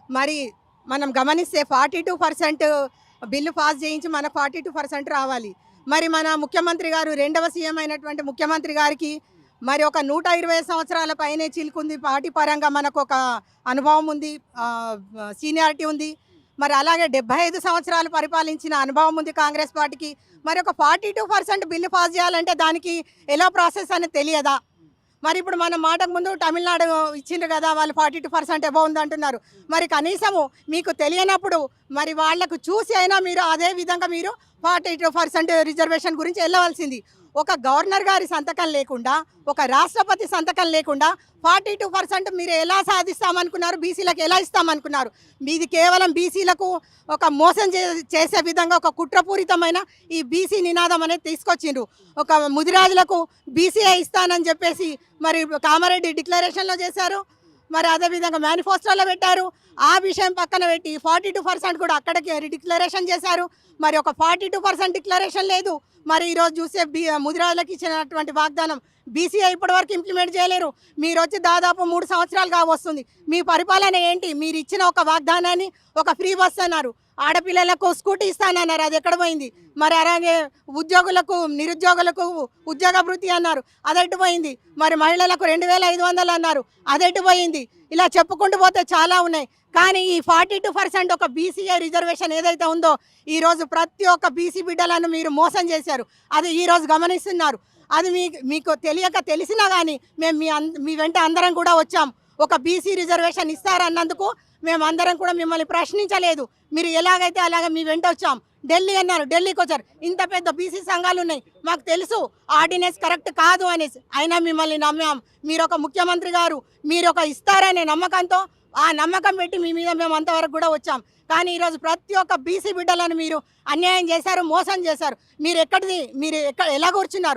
మరి మనం గమనిస్తే 42% బిల్లు పాస్ చేయించి మనకు 42% రావాలి. మరి మన ముఖ్యమంత్రి గారు రెండవ సీఎం అయినటువంటి ముఖ్యమంత్రి గారికి మరి ఒక 120 సంవత్సరాల పైనే చిలుకుంది. పార్టీ పరంగా మనకు ఒక అనుభవం ఉంది, సీనియారిటీ ఉంది. మరి అలాగే 75 సంవత్సరాలు పరిపాలించిన అనుభవం ఉంది కాంగ్రెస్ పార్టీకి. మరి ఒక 42% బిల్లు పాస్ చేయాలంటే దానికి ఎలా ప్రాసెస్ అనేది తెలియదా? మరి ఇప్పుడు మనం మాటకు ముందు తమిళనాడు ఇచ్చిండ్రు కదా, వాళ్ళు 42% అబౌవ్ ఉంది అంటున్నారు. మరి కనీసము మీకు తెలియనప్పుడు మరి వాళ్లకు చూసి అయినా మీరు అదే విధంగా మీరు 42% రిజర్వేషన్ గురించి వెళ్ళవలసింది. ఒక గవర్నర్ గారి సంతకం లేకుండా, ఒక రాష్ట్రపతి సంతకం లేకుండా 42% మీరు ఎలా సాధిస్తామనుకున్నారు? బీసీలకు ఎలా ఇస్తామనుకున్నారు? మీది కేవలం బీసీలకు ఒక మోసం చేసే విధంగా ఒక కుట్రపూరితమైన ఈ బీసీ నినాదం అనేది తీసుకొచ్చిండ్రు. ఒక ముదిరాజులకు బీసీఏ ఇస్తానని చెప్పేసి మరి కామారెడ్డి డిక్లరేషన్లో చేశారు. మరి అదేవిధంగా మేనిఫెస్టోలో పెట్టారు. ఆ విషయం పక్కన పెట్టి 42% కూడా అక్కడికి డిక్లరేషన్ చేశారు. మరి ఒక 42% డిక్లరేషన్ లేదు. మరి ఈరోజు చూసే ముదిరాజులకు ఇచ్చినటువంటి వాగ్దానం బీసీఐ ఇప్పటివరకు ఇంప్లిమెంట్ చేయలేరు. మీరు వచ్చి దాదాపు 3 సంవత్సరాలుగా వస్తుంది. మీ పరిపాలన ఏంటి? మీరు ఇచ్చిన ఒక వాగ్దానాన్ని ఒక ఫ్రీ బస్ అన్నారు, ఆడపిల్లలకు స్కూటీ ఇస్తానన్నారు, అది ఎక్కడ పోయింది? మరి అలాగే ఉద్యోగులకు, నిరుద్యోగులకు ఉద్యోగ భృతి అన్నారు, అదెటు పోయింది? మరి మహిళలకు 2500 అన్నారు, అదెటు పోయింది? ఇలా చెప్పుకుంటూ పోతే చాలా ఉన్నాయి. కానీ ఈ 42% ఒక బీసీఏ రిజర్వేషన్ ఏదైతే ఉందో ఈరోజు ప్రతి ఒక్క బీసీ బిడ్డలను మీరు మోసం చేశారు. అది ఈరోజు గమనిస్తున్నారు. అది మీకు తెలియక తెలిసినా కానీ మేము మీ వెంట అందరం కూడా వచ్చాం. ఒక బీసీ రిజర్వేషన్ ఇస్తారన్నందుకు మేమందరం కూడా మిమ్మల్ని ప్రశ్నించలేదు. మీరు ఎలాగైతే అలాగే మీ వెంట వచ్చాం. ఢిల్లీ అన్నారు, ఢిల్లీకి వచ్చారు. ఇంత పెద్ద బీసీ సంఘాలు ఉన్నాయి, మాకు తెలుసు ఆర్డినెన్స్ కరెక్ట్ కాదు అనేసి, అయినా మిమ్మల్ని నమ్మాం. మీరు ఒక ముఖ్యమంత్రి గారు, మీరు ఒక ఇస్తారనే నమ్మకంతో ఆ నమ్మకం పెట్టి మీ మీద మేము అంతవరకు కూడా వచ్చాం. కానీ ఈరోజు ప్రతి ఒక్క బీసీ బిడ్డలను మీరు అన్యాయం చేశారు, మోసం చేశారు. మీరు ఎలా కూర్చున్నారు?